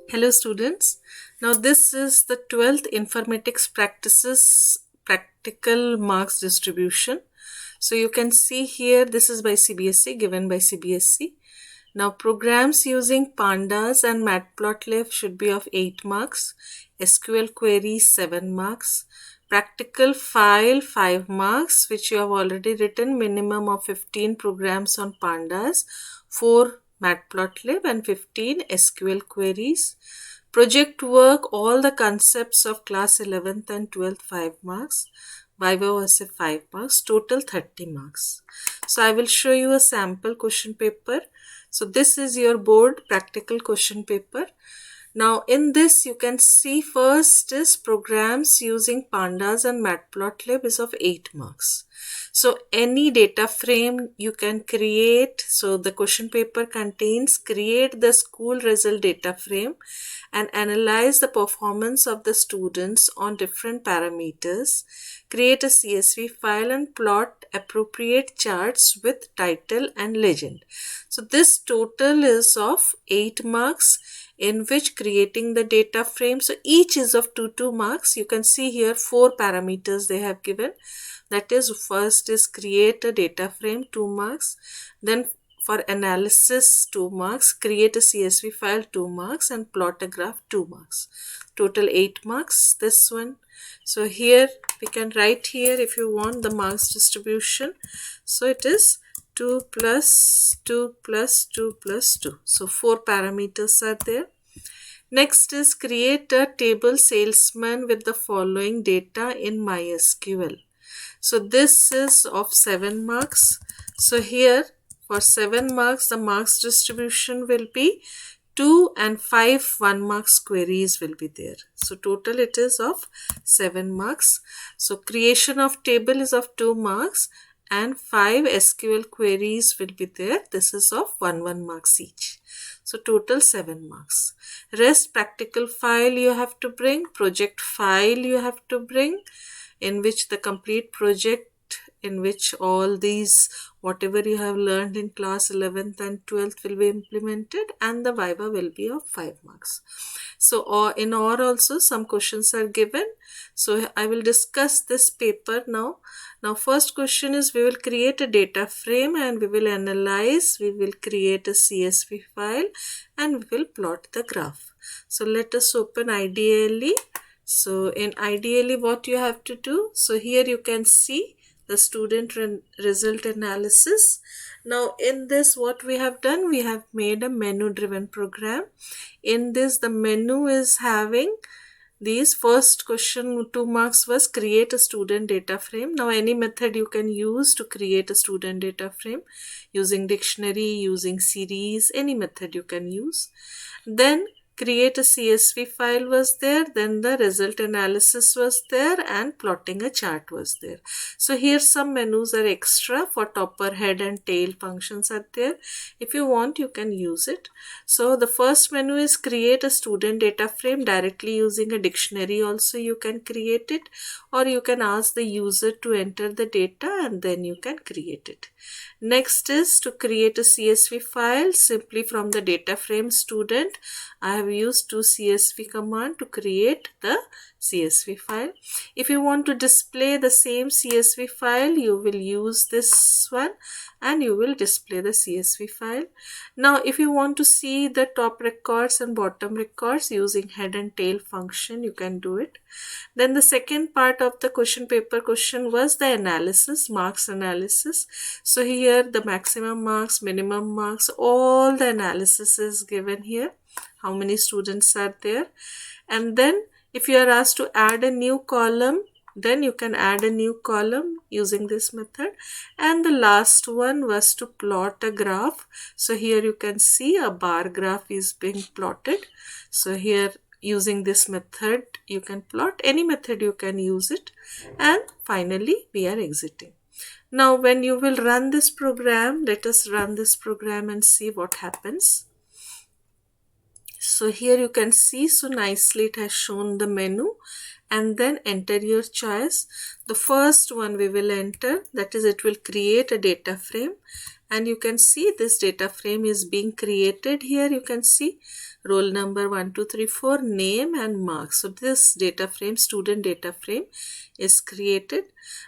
Hello students. Now this is the 12th Informatics Practices Practical Marks Distribution. So you can see here this is by CBSE, given by CBSE. Now programs using pandas and matplotlib should be of 8 marks, SQL queries 7 marks, practical file 5 marks which you have already written, minimum of 15 programs on pandas, 4 matplotlib and 15 SQL queries. Project work, all the concepts of class 11th and 12th 5 marks. Viva was a 5 marks, total 30 marks. So I will show you a sample question paper. So this is your board practical question paper. Now in this you can see first is programs using pandas and matplotlib is of 8 marks. So any data frame you can create. So the question paper contains create the school result data frame and analyze the performance of the students on different parameters. Create a CSV file and plot appropriate charts with title and legend. So this total is of 8 marks in which creating the data frame. So each is of 2 marks. You can see here 4 parameters they have given. That is, first is create a data frame 2 marks. Then for analysis 2 marks, create a CSV file 2 marks and plot a graph 2 marks. Total 8 marks this one. So here we can write here if you want the marks distribution. So it is 2 plus 2 plus 2 plus 2. So 4 parameters are there. Next is create a table salesman with the following data in MySQL. So this is of 7 marks. So here for 7 marks the marks distribution will be 2 and 5 1 marks queries will be there. So total it is of 7 marks. So creation of table is of 2 marks and 5 SQL queries will be there. This is of 1 marks each. So total 7 marks. Rest practical file you have to bring, project file you have to bring, in which the complete project, in which all these whatever you have learned in class 11th and 12th will be implemented, and the Viva will be of 5 marks. So in OR also some questions are given. So I will discuss this paper now. Now first question is we will create a data frame and we will analyze, we will create a CSV file and we will plot the graph. So let us open IDLE. So in IDLE what you have to do, so here you can see the student result analysis. Now in this what we have done, we have made a menu driven program. In this the menu is having these first question 2 marks was create a student data frame. Now any method you can use to create a student data frame, using dictionary, using series, any method you can use. Then create a CSV file was there, then the result analysis was there and plotting a chart was there. So here some menus are extra for topper, head and tail functions are there. If you want you can use it. So the first menu is create a student data frame. Directly using a dictionary also you can create it, or you can ask the user to enter the data and then you can create it. Next is to create a CSV file simply from the data frame student. I have used 2 CSV command to create the CSV file. If you want to display the same CSV file, you will use this one and you will display the CSV file. Now if you want to see the top records and bottom records using head and tail function, you can do it. Then the second part of the question paper question was the analysis, marks analysis. So here the maximum marks, minimum marks, all the analysis is given here. How many students are there? And then if you are asked to add a new column, then you can add a new column using this method. And the last one was to plot a graph. So here you can see a bar graph is being plotted. So here using this method you can plot, any method you can use it, and finally we are exiting. Now when you will run this program, let us run this program and see what happens. So here you can see, so nicely it has shown the menu, and then enter your choice. The first one we will enter, that is it will create a data frame, and you can see this data frame is being created. Here you can see roll number 1 2 3 4, name and marks. So this data frame, student data frame, is created.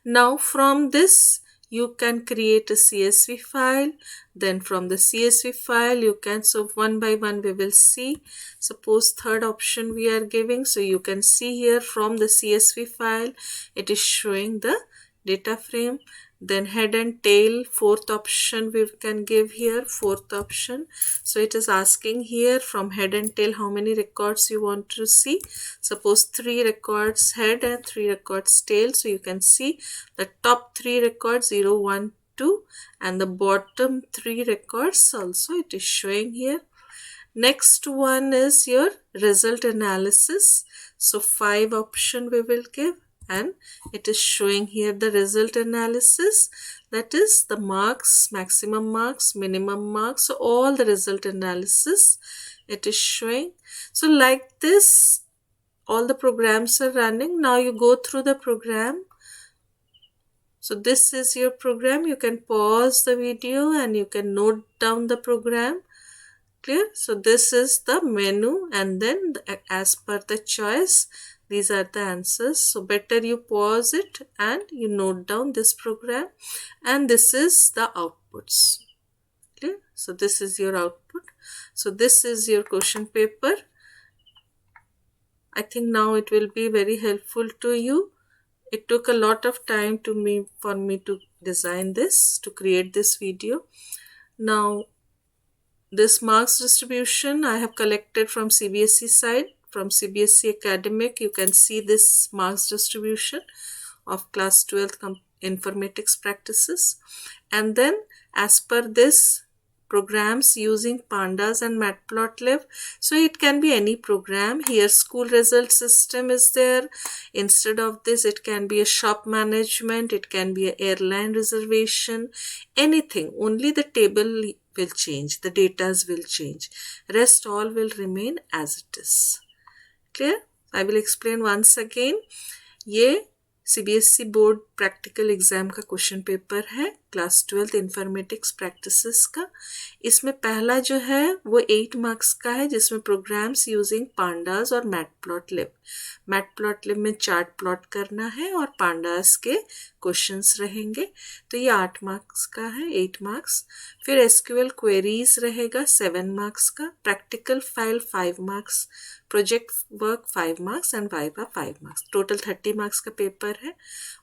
Now from this you can create a CSV file. Then from the CSV file you can, so one by one we will see. Suppose third option we are giving, so you can see here from the CSV file it is showing the data frame. Then head and tail, fourth option we can give here, fourth option. So it is asking here from head and tail how many records you want to see. Suppose 3 records head and 3 records tail. So you can see the top 3 records 0 1 2 and the bottom 3 records also it is showing here. Next one is your result analysis. So 5 option we will give, and it is showing here the result analysis, that is the marks, maximum marks, minimum marks, so all the result analysis it is showing. So like this all the programs are running. Now you go through the program. So this is your program. You can pause the video and you can note down the program. Clear? So this is the menu, and then as per the choice these are the answers. So better you pause it and you note down this program, and this is the outputs. Clear? So this is your output. So this is your question paper. I think now it will be very helpful to you. It took a lot of time for me to design this, to create this video. Now this marks distribution I have collected from CBSE side, from CBSE Academic. You can see this marks distribution of class 12th informatics practices, and then as per this programs using pandas and matplotlib. So it can be any program. Here school result system is there. Instead of this it can be a shop management, it can be an airline reservation, anything. Only the table will change, the datas will change, rest all will remain as it is. Clear? I will explain once again. ये CBSE board practical exam का question paper है class 12th informatics practices का. इसमें पहला जो है वो 8 marks का है, जिसमें प्रोग्राम्स यूजिंग पांडास और मैटप्लॉटलिब. मैटप्लॉटलिब में चार्ट प्लॉट करना है और पांडास के क्वेश्चंस रहेंगे. तो ये 8 मार्क्स का है, 8 मार्क्स. फिर एसक्यूएल क्वेरीज रहेगा 7 मार्क्स का. Practical file 5 marks. Project work 5 marks and viva 5 marks. Total 30 marks का पेपर है.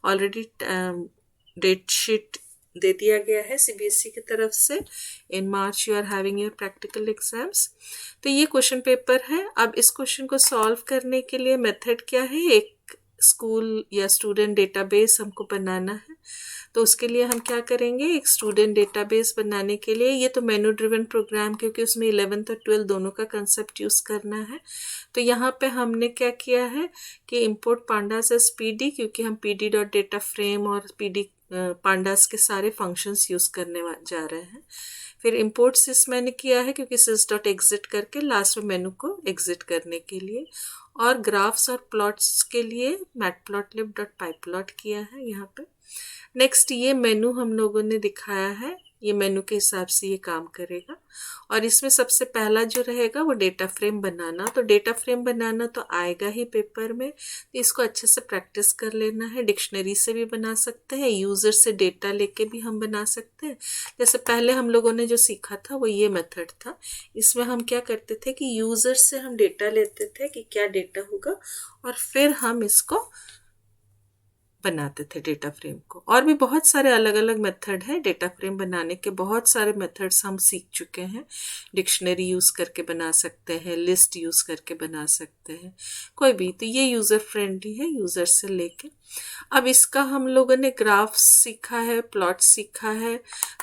ऑलरेडी डेट शीट दे दिया गया है सीबीएसई की तरफ से. In March you are having your practical exams. तो ये क्वेश्चन पेपर है. अब इस क्वेश्चन को सॉल्व करने के लिए मेथड क्या है, एक स्कूल या स्टूडेंट डेटाबेस हमको बनाना है. तो उसके लिए हम क्या करेंगे, एक स्टूडेंट डेटाबेस बनाने के लिए, ये तो मेनू ड्रिवन प्रोग्राम क्योंकि उसमें 11th और 12th दोनों का कंसेप्ट यूज़ करना है. तो यहाँ पे हमने क्या किया है कि इंपोर्ट पांडास एज पीडी, क्योंकि हम pd.data_frame और pd पांडास के सारे फंक्शंस यूज़ करने जा रहे हैं. फिर इंपोर्ट सिस मैंने किया है क्योंकि sys.exit करके लास्ट में मेनू को एग्जिट करने के लिए. और ग्राफ्स और प्लॉट्स के लिए matplotlib.pyplot किया है यहाँ पे. नेक्स्ट ये मेनू हम लोगों ने दिखाया है, ये मेनू के हिसाब से ये काम करेगा. और इसमें सबसे पहला जो रहेगा वो डेटा फ्रेम बनाना. तो डेटा फ्रेम बनाना तो आएगा ही पेपर में, तो इसको अच्छे से प्रैक्टिस कर लेना है. डिक्शनरी से भी बना सकते हैं, यूज़र से डेटा लेके भी हम बना सकते हैं. जैसे पहले हम लोगों ने जो सीखा था वो ये मेथड था. इसमें हम क्या करते थे कि यूज़र से हम डेटा लेते थे कि क्या डेटा होगा और फिर हम इसको बनाते थे डेटा फ्रेम को. और भी बहुत सारे अलग अलग मेथड है डेटा फ्रेम बनाने के. बहुत सारे मेथड्स हम सीख चुके हैं. डिक्शनरी यूज़ करके बना सकते हैं, लिस्ट यूज़ करके बना सकते हैं, कोई भी. तो ये यूज़र फ्रेंडली है, यूज़र से लेके. अब इसका हम लोगों ने ग्राफ्स सीखा है, प्लॉट्स सीखा है.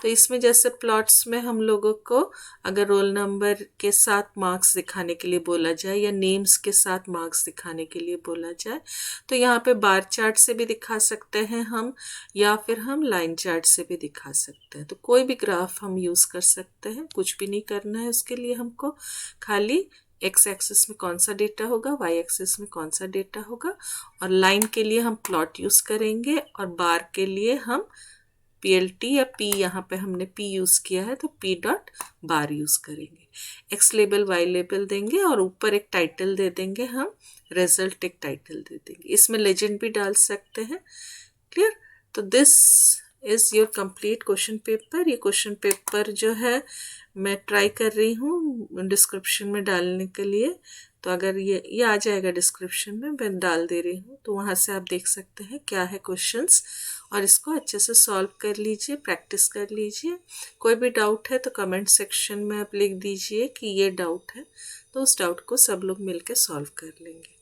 तो इसमें जैसे प्लॉट्स में हम लोगों को अगर रोल नंबर के साथ मार्क्स दिखाने के लिए बोला जाए या नेम्स के साथ मार्क्स दिखाने के लिए बोला जाए, तो यहाँ पे बार चार्ट से भी दिखा सकते हैं हम, या फिर हम लाइन चार्ट से भी दिखा सकते हैं. तो कोई भी ग्राफ हम यूज़ कर सकते हैं, कुछ भी नहीं करना है उसके लिए हमको. खाली एक्स एक्सिस में कौन सा डेटा होगा, वाई एक्सिस में कौन सा डेटा होगा, और लाइन के लिए हम प्लॉट यूज़ करेंगे और बार के लिए हम PLT या P, यहाँ पे हमने P यूज़ किया है तो P डॉट बार यूज़ करेंगे। X लेबल Y लेबल देंगे और ऊपर एक टाइटल दे देंगे, हम रिजल्ट एक टाइटल दे देंगे, इसमें लेजेंड भी डाल सकते हैं। क्लियर? तो this is your complete question paper. ये क्वेश्चन पेपर जो है मैं ट्राई कर रही हूँ डिस्क्रिप्शन में डालने के लिए, तो अगर ये आ जाएगा डिस्क्रिप्शन में, मैं डाल दे रही हूँ, तो वहाँ से आप देख सकते हैं क्या है क्वेश्चंस, और इसको अच्छे से सॉल्व कर लीजिए, प्रैक्टिस कर लीजिए। कोई भी डाउट है तो कमेंट सेक्शन में आप लिख दीजिए कि ये डाउट है, तो उस डाउट को सब लोग मिलकर सॉल्व कर लेंगे।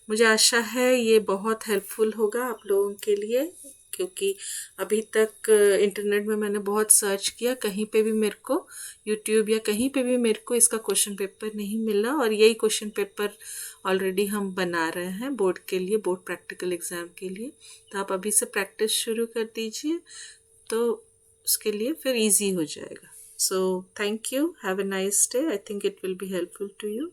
मुझे आशा है ये बहुत हेल्पफुल होगा आप लोगों के लिए, क्योंकि अभी तक इंटरनेट में मैंने बहुत सर्च किया, कहीं पे भी मेरे को यूट्यूब या कहीं पे भी मेरे को इसका क्वेश्चन पेपर नहीं मिला, और यही क्वेश्चन पेपर ऑलरेडी हम बना रहे हैं बोर्ड के लिए, बोर्ड प्रैक्टिकल एग्ज़ाम के लिए। तो आप अभी से प्रैक्टिस शुरू कर दीजिए, तो उसके लिए फिर इजी हो जाएगा। So thank you, have a nice day. I think it will be helpful to you.